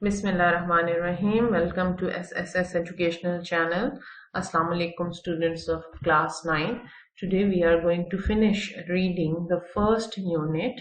Bismillahirrahmanirrahim. Welcome to SSS Educational Channel. Assalamu alaikum students of class 9. Today we are going to finish reading the first unit.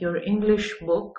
your English book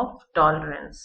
of Tolerance.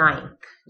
9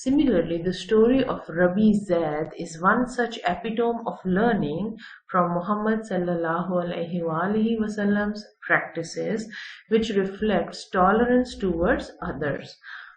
Similarly, the story of Rabi Zaid is one such epitome of learning from Muhammad sallallahu alaihi wasallam's practices, which reflects tolerance towards others.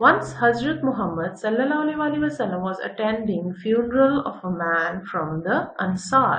Once Hazrat Muhammad sallallahu alaihi wasallam was attending funeral of a man from the Ansar.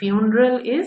funeral is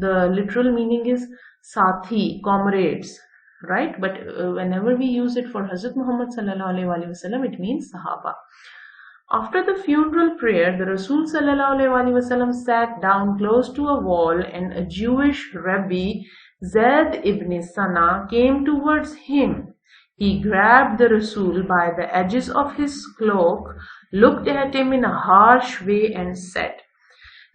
the literal meaning is sathi, comrades, right? But whenever we use it for Hazrat Muhammad sallallahu alaihi wasallam, it means sahaba. After the funeral prayer, the Rasul sallallahu alaihi wasallam sat down close to a wall, and a Jewish Rabbi, Zaid ibn Sana, came towards him. He grabbed the Rasul by the edges of his cloak, looked at him in a harsh way and said,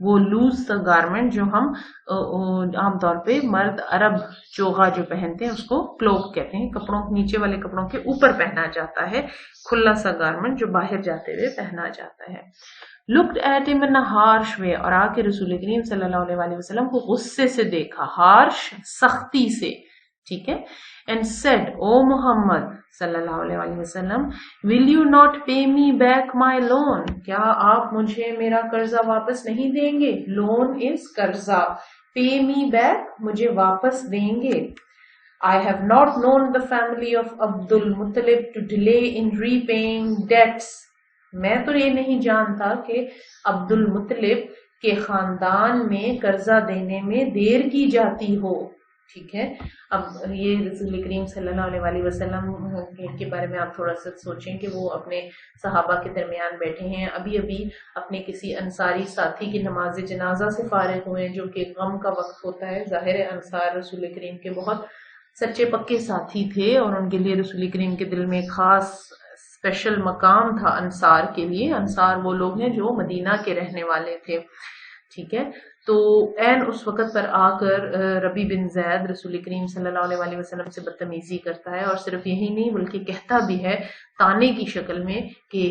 وہ loose سا garment جو ہم عام طور پہ مرد عرب چوغا جو پہنتے ہیں اس کو کلوک کہتے ہیں، کپڑوں نیچے والے کپڑوں کے اوپر پہنا جاتا ہے، کھلا سا گارمنٹ جو باہر جاتے ہوئے پہنا جاتا ہے. looked at him in a harsh way، اور آ کے رسول کریم صلی اللہ علیہ وسلم کو غصے سے دیکھا، ہارش سختی سے، ٹھیک ہے. and said، او محمد صلی اللہ علیہ وسلم، will you not pay me back my loan، کیا آپ مجھے میرا قرضہ واپس نہیں دیں گے؟ loan is قرضہ، pay me back مجھے واپس دیں گے. I have not known the family of Abdul Muttalib to delay in repaying debts، میں تو یہ نہیں جانتا کہ عبد المطلب کے خاندان میں قرضہ دینے میں دیر کی جاتی ہو، ٹھیک ہے. اب یہ رسول کریم صلی اللہ علیہ وسلم کے بارے میں آپ تھوڑا سا سوچیں کہ وہ اپنے صحابہ کے درمیان بیٹھے ہیں، ابھی اپنے کسی انصاری ساتھی کی نماز جنازہ سے فارغ ہوئے جو کہ غم کا وقت ہوتا ہے. ظاہر انصار رسول کریم کے بہت سچے پکے ساتھی تھے اور ان کے لیے رسول کریم کے دل میں ایک خاص اسپیشل مقام تھا انصار کے لیے. انصار وہ لوگ ہیں جو مدینہ کے رہنے والے تھے، ٹھیک ہے. تو این اس وقت پر آ کر ربی بن زید رسول کریم صلی اللہ علیہ وسلم سے بدتمیزی کرتا ہے، اور صرف یہی نہیں بلکہ کہتا بھی ہے تانے کی شکل میں کہ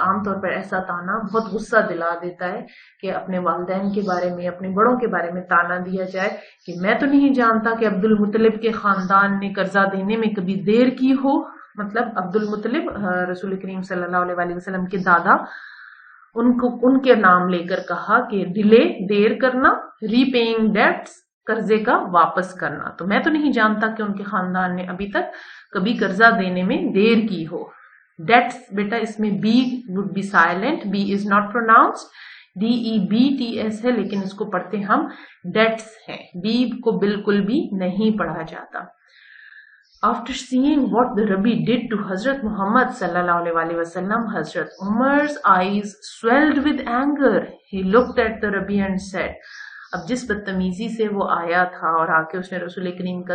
عام طور پر ایسا تانا بہت غصہ دلا دیتا ہے کہ اپنے والدین کے بارے میں، اپنے بڑوں کے بارے میں تانا دیا جائے کہ میں تو نہیں جانتا کہ عبد المطلب کے خاندان نے قرضہ دینے میں کبھی دیر کی ہو. مطلب عبد المطلب رسول کریم صلی اللہ علیہ وسلم کے دادا، ان کے نام لے کر کہا کہ ڈیلے دیر کرنا، ری پیئنگ ڈیٹس قرضے کا واپس کرنا، تو میں تو نہیں جانتا کہ ان کے خاندان نے ابھی تک کبھی قرضہ دینے میں دیر کی ہو. ڈیٹس بیٹا اس میں B with B silent, B is not pronounced, DEBTS ہے لیکن اس کو پڑھتے ہم ڈیٹس ہیں، بی کو بالکل بھی نہیں پڑھا جاتا. After seeing what the Rabbi did to Hazrat Muhammad sallallahu alaihi wasallam, Hazrat Umar's eyes swelled with anger. He looked at the Rabbi and said، اب جس بدتمیزی سے وہ آیا تھا اور آ کے اس نے رسول کریم کا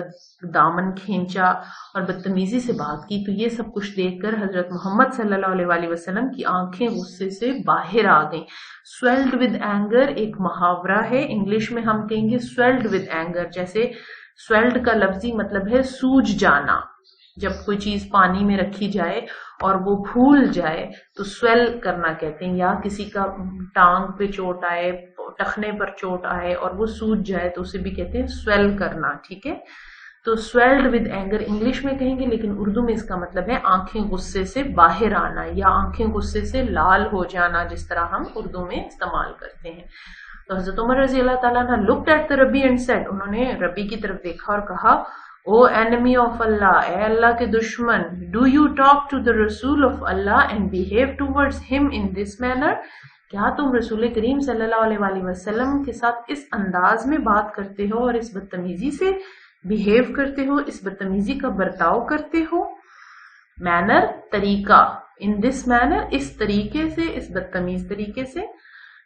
دامن کھینچا اور بدتمیزی سے بات کی، تو یہ سب کچھ دیکھ کر حضرت محمد صلی اللہ علیہ وسلم کی آنکھیں غصے سے باہر آ گئیں. swelled with anger ایک محاورہ ہے، انگلش میں ہم کہیں گے swelled with anger. جیسے سویلڈ کا لفظی مطلب ہے سوج جانا، جب کوئی چیز پانی میں رکھی جائے اور وہ پھول جائے تو سویل کرنا کہتے ہیں، یا کسی کا ٹانگ پہ چوٹ آئے، ٹخنے پر چوٹ آئے اور وہ سوج جائے تو اسے بھی کہتے ہیں سویل کرنا، ٹھیک ہے. تو سویلڈ ود اینگر انگلش میں کہیں گے، لیکن اردو میں اس کا مطلب ہے آنکھیں غصے سے باہر آنا یا آنکھیں غصے سے لال ہو جانا، جس طرح ہم اردو میں استعمال کرتے ہیں. تو حضرت عمر رضی اللہ تعالیٰ نے looked at the Rabbi and said، انہوں نے ربی کی طرف دیکھا اور کہا، او enemy of Allah، اے اللہ کے دشمن، do you talk to the Rasul of Allah and behave towards him in this manner، کیا تم رسول کریم صلی اللہ علیہ وسلم کے ساتھ اس انداز میں بات کرتے ہو اور اس بدتمیزی سے بہیو کرتے ہو، اس بدتمیزی کا برتاؤ کرتے ہو. مینر طریقہ، ان دس مینر اس طریقے سے، اس بدتمیز طریقے سے.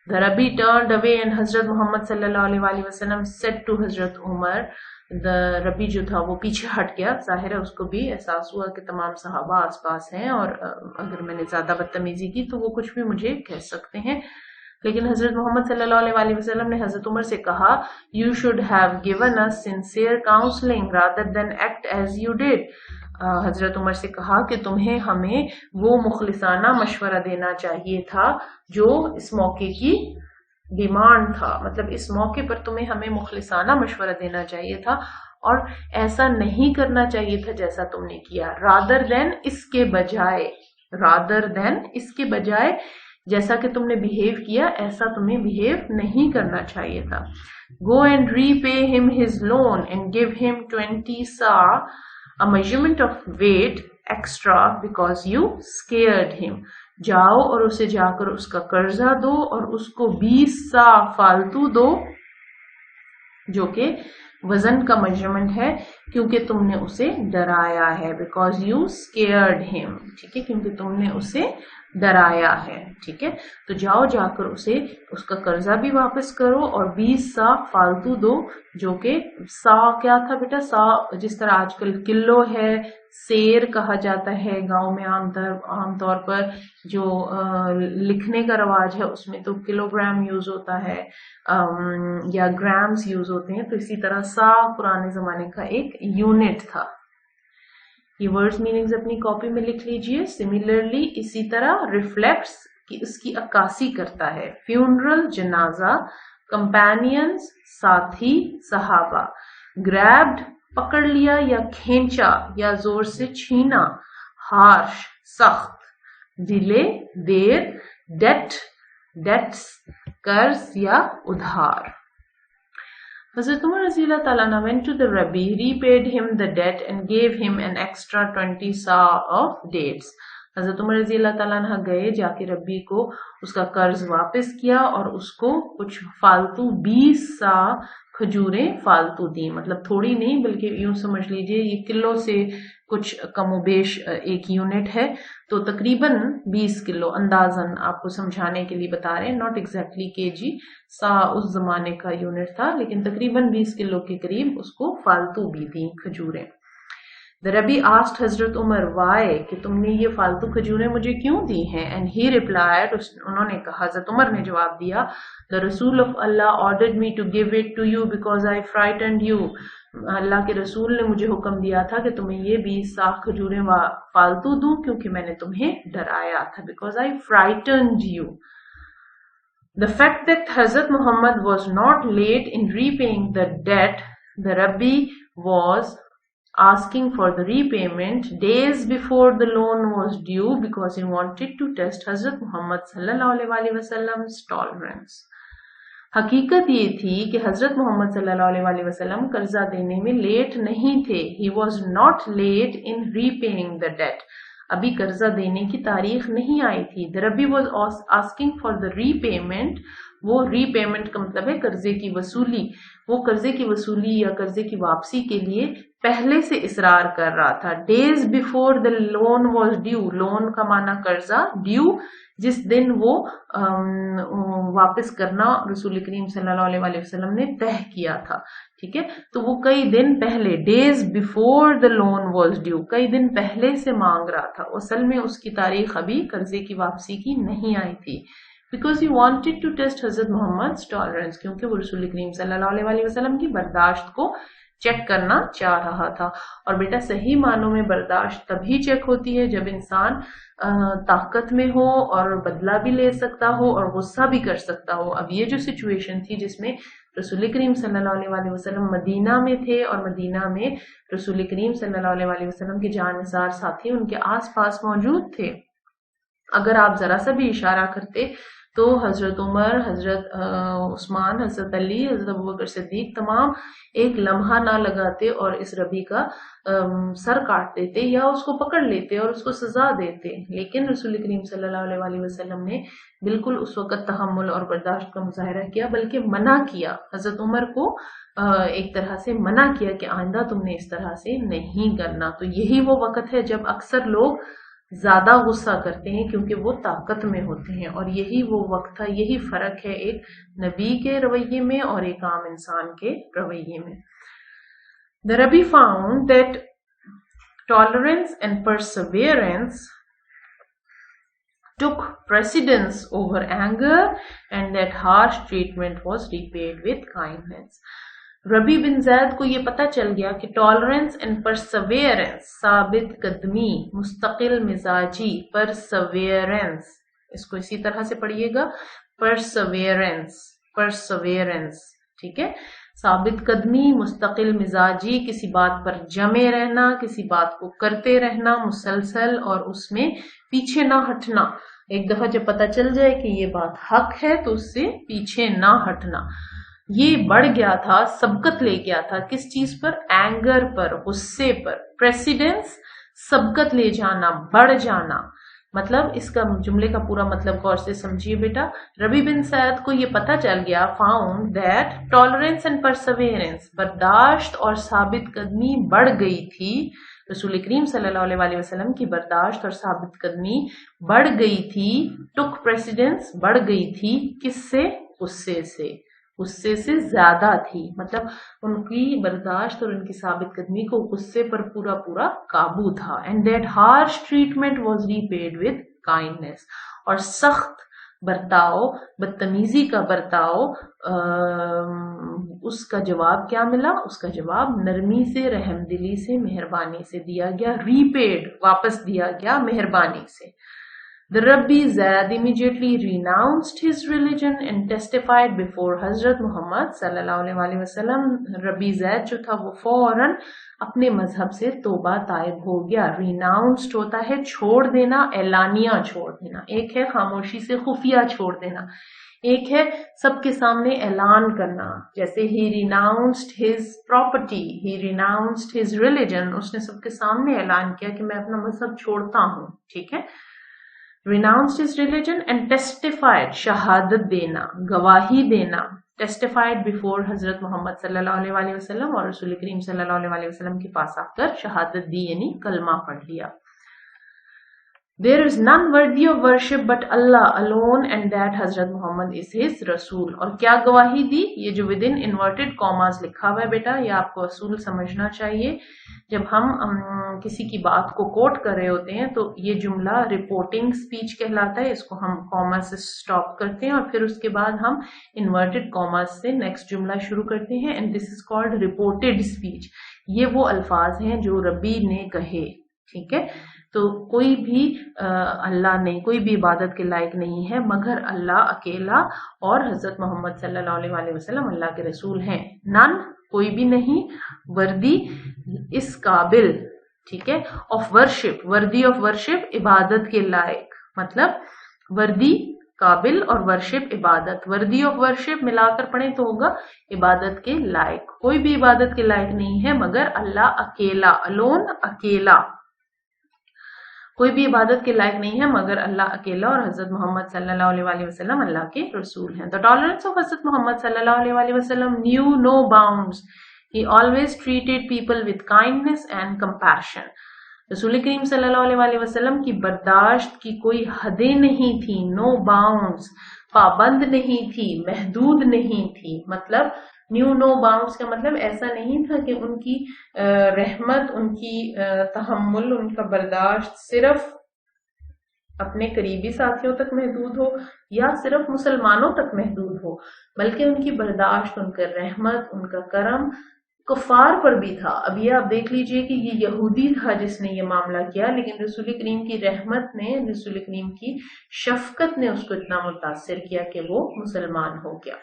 The Rabbi turned away and حضرت محمد صلی اللہ علیہ وسلم said to حضرت عمر، ربی جو تھا وہ پیچھے ہٹ گیا. ظاہر ہے اس کو بھی احساس ہوا کہ تمام صحابہ آس پاس ہیں اور اگر میں نے زیادہ بدتمیزی کی تو وہ کچھ بھی مجھے کہہ سکتے ہیں. لیکن حضرت محمد صلی اللہ علیہ وسلم نے حضرت عمر سے کہا، You should have given us sincere counseling rather than act as you did. حضرت عمر سے کہا کہ تمہیں ہمیں وہ مخلصانہ مشورہ دینا چاہیے تھا جو اس موقع کی ڈیمانڈ تھا. مطلب اس موقع پر تمہیں ہمیں مخلصانہ مشورہ دینا چاہیے تھا اور ایسا نہیں کرنا چاہیے تھا جیسا تم نے کیا. rather than اس کے بجائے جیسا کہ تم نے بہیو کیا ایسا تمہیں بہیو نہیں کرنا چاہیے تھا. Go and repay him his loan and give him 20 sa, a measurement of weight extra because you scared him. جاؤ اور اسے جا کر اس کا قرضہ دو اور اس کو 20 سا فالتو دو، جو کہ وزن کا میجرمنٹ ہے، کیونکہ تم نے اسے ڈرایا ہے. because you scared him، ٹھیک ہے، کیونکہ تم نے اسے ڈرایا ہے. ٹھیک ہے، تو جاؤ جا کر اسے اس کا قرضہ بھی واپس کرو اور 20 سا فالتو دو، جو کہ سا کیا تھا بیٹا؟ سا جس طرح آج کل کلو ہے، سیر کہا جاتا ہے گاؤں میں عام طور پر. جو لکھنے کا رواج ہے اس میں تو کلو گرام یوز ہوتا ہے یا گرامز یوز ہوتے ہیں. تو اسی طرح سا پرانے زمانے کا ایک یونٹ تھا. یہ ورڈز میننگز اپنی کاپی میں لکھ لیجئے. سملرلی اسی طرح ریفلیکٹس کہ اس کی عکاسی کرتا ہے. فیونرل جنازہ، کمپینینز ساتھی صحابہ، گریبڈ پکڑ لیا یا کھینچا یا زور سے چھینا، ہارش سخت، ڈیلے دیر، ڈیٹس قرض یا ادھار. حضرت عمر رضی اللہ تعالیٰ عنہ went to the Rabbi, repaid him the debt and gave him an extra 20 sa of dates. حضرت عمر رضی اللہ تعالیٰ عنہ گئے، جا کے ربی کو اس کا قرض واپس کیا اور اس کو کچھ فالتو 20 سا کھجوریں فالتو دی. مطلب تھوڑی نہیں بلکہ یوں سمجھ لیجئے یہ کلو سے کچھ کم و بیش ایک یونٹ ہے تو تقریباً 20 کلو اندازاً آپ کو سمجھانے کے لیے بتا رہے ہیں. ناٹ ایگزیکٹلی کے جی، سا اس زمانے کا یونٹ تھا لیکن تقریباً 20 کلو کے قریب اس کو فالتو بھی دی کھجوریں. The Rabbi asked حضرت عمر why کہ تم نے یہ فالتو کھجوریں مجھے کیوں دی ہیں. And he replied انہوں نے کہا، حضرت عمر نے جواب دیا، The Rasul of Allah ordered me to give it to you because I frightened you. اللہ کے رسول نے مجھے حکم دیا تھا کہ تمہیں یہ 20 سا کھجوریں فالتو دوں کیونکہ میں نے تمہیں ڈرایا تھا. Because I frightened you. The fact that Hazrat Muhammad was not late in repaying the debt, the Rabbi was asking for the repayment days before the loan was due because he wanted to test Hazrat Muhammad sallallahu alaihi wasallam's tolerance. حقیقت یہ تھی کہ حضرت محمد صلی اللہ علیہ وسلم قرضہ دینے میں لیٹ نہیں تھے. He was not late in repaying the debt. ابھی قرضہ دینے کی تاریخ نہیں آئی تھی. The Rabbi was asking for the repayment. وہ ری پیمنٹ کا مطلب ہے قرضے کی وصولی. وہ قرضے کی وصولی یا قرضے کی واپسی کے لیے پہلے سے اصرار کر رہا تھا. Days before the loan was due. Loan کا معنی قرضہ، ڈیو جس دن وہ واپس کرنا رسول کریم صلی اللہ علیہ وسلم نے طے کیا تھا. ٹھیک ہے، تو وہ کئی دن پہلے، days before the loan was due, کئی دن پہلے سے مانگ رہا تھا. اصل میں اس کی تاریخ ابھی قرضے کی واپسی کی نہیں آئی تھی. Because he wanted to test حضرت محمد's tolerance. کیونکہ وہ رسول کریم صلی اللہ علیہ وسلم کی برداشت کو چیک کرنا چاہ رہا تھا. اور بیٹا صحیح معنوں میں برداشت تبھی چیک ہوتی ہے جب انسان طاقت میں ہو اور بدلہ بھی لے سکتا ہو اور غصہ بھی کر سکتا ہو. اب یہ جو سچویشن تھی جس میں رسول کریم صلی اللہ علیہ وسلم مدینہ میں تھے اور مدینہ میں رسول کریم صلی اللہ علیہ وسلم کے جان نثار ساتھی ان کے آس پاس موجود تھے. اگر آپ ذرا سا بھی اشارہ کرتے تو حضرت عمر، حضرت عثمان، حضرت علی، حضرت ابوبکر صدیق تمام ایک لمحہ نہ لگاتے اور اس ربی کا سر کاٹ دیتے یا اس کو پکڑ لیتے اور اس کو سزا دیتے. لیکن رسول کریم صلی اللہ علیہ وسلم نے بالکل اس وقت تحمل اور برداشت کا مظاہرہ کیا، بلکہ منع کیا. حضرت عمر کو ایک طرح سے منع کیا کہ آئندہ تم نے اس طرح سے نہیں کرنا. تو یہی وہ وقت ہے جب اکثر لوگ زیادہ غصہ کرتے ہیں کیونکہ وہ طاقت میں ہوتے ہیں، اور یہی وہ وقت تھا. یہی فرق ہے ایک نبی کے رویے میں اور ایک عام انسان کے رویے میں. The Rabbi found that tolerance and perseverance took precedence over anger and that harsh treatment was repaid with kindness. ربی بن زید کو یہ پتا چل گیا کہ ٹالرنس اینڈ پرسویرنس، ثابت قدمی، مستقل مزاجی، پرسویرنس، اس کو اسی طرح سے پڑھیے گا، پرسویرنس، ٹھیک ہے، ثابت قدمی، مستقل مزاجی، کسی بات پر جمے رہنا، کسی بات کو کرتے رہنا مسلسل اور اس میں پیچھے نہ ہٹنا. ایک دفعہ جب پتا چل جائے کہ یہ بات حق ہے تو اس سے پیچھے نہ ہٹنا. یہ بڑھ گیا تھا، سبقت لے گیا تھا کس چیز پر؟ اینگر پر، غصے پر. پریسیڈنس، سبقت لے جانا، بڑھ جانا. مطلب اس کا جملے کا پورا مطلب غور سے سمجھیے بیٹا. ربی بن سعد کو یہ پتا چل گیا، found that tolerance and perseverance, برداشت اور ثابت قدمی بڑھ گئی تھی. رسول کریم صلی اللہ علیہ وسلم کی برداشت اور ثابت قدمی بڑھ گئی تھی. ٹک پریسیڈنس، بڑھ گئی تھی. کس سے؟ غصے سے. غصے سے زیادہ تھی، مطلب ان کی برداشت اور ان کی ثابت قدمی کو غصے پر پورا پورا قابو تھا. And that harsh treatment was rapid with kindness, اور سخت برتاؤ، بدتمیزی کا برتاؤ، اس کا جواب کیا ملا؟ اس کا جواب نرمی سے، رحم دلی سے، مہربانی سے دیا گیا. ریپیڈ، واپس دیا گیا مہربانی سے. The Rabbi Zaid immediately renounced his religion and testified before Hazrat Muhammad sallallahu alaihi wasallam. Rabbi Zaid جو تھا وہ فوراً اپنے مذہب سے توبہ طائب ہو گیا. ریناؤنسڈ ہوتا ہے چھوڑ دینا، اعلانیہ چھوڑ دینا. ایک ہے خاموشی سے خفیہ چھوڑ دینا، ایک ہے سب کے سامنے اعلان کرنا. جیسے he renounced his property, he renounced his religion، اس نے سب کے سامنے اعلان کیا کہ میں اپنا مذہب چھوڑتا ہوں. ٹھیک ہے. renounced his religion and testified، شہادت دینا، گواہی دینا. testified before حضرت محمد صلی اللہ علیہ وسلم، اور رسول کریم صلی اللہ علیہ وسلم کے پاس آ کر شہادت دی، یعنی کلمہ پڑھ لیا. There is none worthy of worship but Allah alone and that حضرت محمد is his رسول. اور کیا گواہی دی؟ یہ جو within inverted commas لکھا ہوا ہے بیٹا، یہ آپ کو اصول سمجھنا چاہیے. جب ہم کسی کی بات کو کوٹ کر رہے ہوتے ہیں تو یہ جملہ رپورٹنگ سپیچ کہلاتا ہے. اس کو ہم کاما سے سٹاپ کرتے ہیں اور پھر اس کے بعد ہم انورٹڈ کاماز سے نیکسٹ جملہ شروع کرتے ہیں. And this is called reported speech. یہ وہ الفاظ ہیں جو ربی نے کہے. ٹھیک ہے. تو کوئی بھی اللہ نہیں، کوئی بھی عبادت کے لائق نہیں ہے مگر اللہ اکیلا، اور حضرت محمد صلی اللہ علیہ وسلم اللہ کے رسول ہیں. نن، کوئی بھی نہیں، وردی، اس قابل، ٹھیک ہے، of worship, worthy of worship, عبادت کے لائق. مطلب وردی قابل اور ورشپ عبادت. وردی آف ورشپ ملا کر پڑھیں تو ہوگا عبادت کے لائق. کوئی بھی عبادت کے لائق نہیں ہے مگر اللہ اکیلا. الون، اکیلا. کوئی بھی عبادت کے لائق نہیں ہے مگر اللہ اکیلا، اور حضرت محمد صلی اللہ علیہ وسلم اللہ کے رسول ہیں. The tolerance of حضرت محمد صلی اللہ علیہ وسلم knew no bounds. He always treated people with kindness and compassion. رسول کریم صلی اللہ علیہ وسلم کی برداشت کی کوئی حدیں نہیں تھی. No bounds، پابند نہیں تھی، محدود نہیں تھی. مطلب نیو نو باؤنڈس کا مطلب ایسا نہیں تھا کہ ان کی رحمت، ان کی تحمل، ان کا برداشت صرف اپنے قریبی ساتھیوں تک محدود ہو یا صرف مسلمانوں تک محدود ہو، بلکہ ان کی برداشت، ان کا رحمت، ان کا کرم کفار پر بھی تھا. اب یہ آپ دیکھ لیجئے کہ یہ یہودی تھا جس نے یہ معاملہ کیا، لیکن رسول کریم کی رحمت نے، رسول کریم کی شفقت نے اس کو اتنا متاثر کیا کہ وہ مسلمان ہو گیا.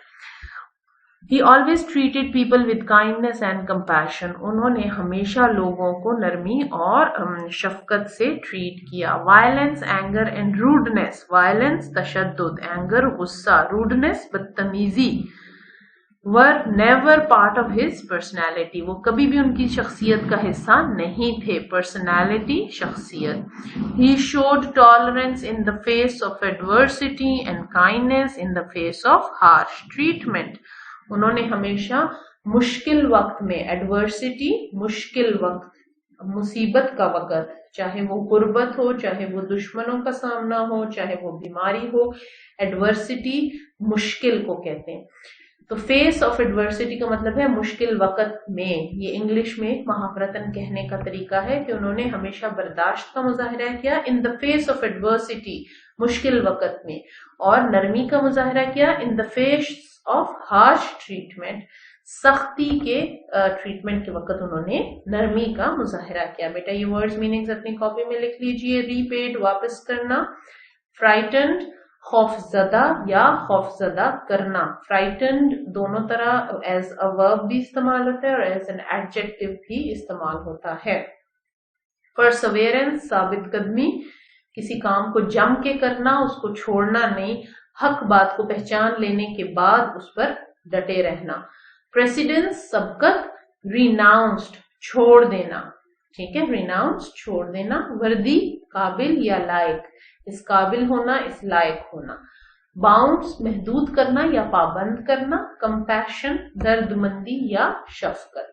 He always treated people with kindness and compassion. انہوں نے ہمیشہ لوگوں کو نرمی اور شفقت سے ٹریٹ کیا. Violence, anger and rudeness. Violence تشدد، anger غصہ، rudeness بدتمیزی were never part of his personality. وہ کبھی بھی ان کی شخصیت کا حصہ نہیں تھے. Personality شخصیت. He showed tolerance in the face of adversity and kindness in the face of harsh treatment. انہوں نے ہمیشہ مشکل وقت میں، ایڈورسٹی مشکل وقت، مصیبت کا وقت، چاہے وہ غربت ہو، چاہے وہ دشمنوں کا سامنا ہو، چاہے وہ بیماری ہو، ایڈورسٹی مشکل کو کہتے ہیں. تو فیس آف ایڈورسٹی کا مطلب ہے مشکل وقت میں. یہ انگلش میں محاورتاً کہنے کا طریقہ ہے کہ انہوں نے ہمیشہ برداشت کا مظاہرہ کیا in the face of adversity, مشکل وقت میں، اور نرمی کا مظاہرہ کیا in the face of harsh treatment, سختی کے ٹریٹمنٹ کے وقت انہوں نے نرمی کا مظاہرہ کیا. بیٹا یہ ورڈز میننگز اپنی کاپی میں لکھ لیجئے. ریپیڈ واپس کرنا، فرائٹنڈ خوف زدہ یا خوف زدہ کرنا. فرائٹنڈ دونوں طرح ایز اے ورب بھی استعمال ہوتا ہے اور ایز این ایڈجیکٹو بھی استعمال ہوتا ہے. پرسویرنس ثابت قدمی، کسی کام کو جم کے کرنا، اس کو چھوڑنا نہیں، حق بات کو پہچان لینے کے بعد اس پر ڈٹے رہنا. پریسیڈنس سبقت. ریناؤنسڈ چھوڑ دینا. ٹھیک ہے، ریناؤنسڈ چھوڑ دینا. وردی قابل یا لائق، اس قابل ہونا، اس لائق ہونا. باؤنڈس محدود کرنا یا پابند کرنا. کمپیشن درد مندی یا شفقت.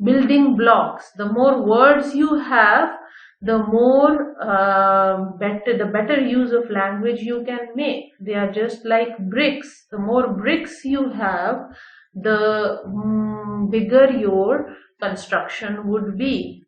building blocks. The more words you have, the better use of language you can make. They are just like bricks. The more bricks you have, the bigger your construction would be.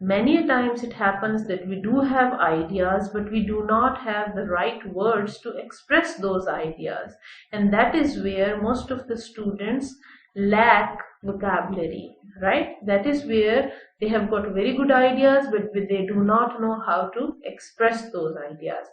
Many times it happens that we do have ideas, but we do not have the right words to express those ideas. And that is where most of the students lack vocabulary, right? That is where they have got very good ideas, but they do not know how to express those ideas.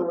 2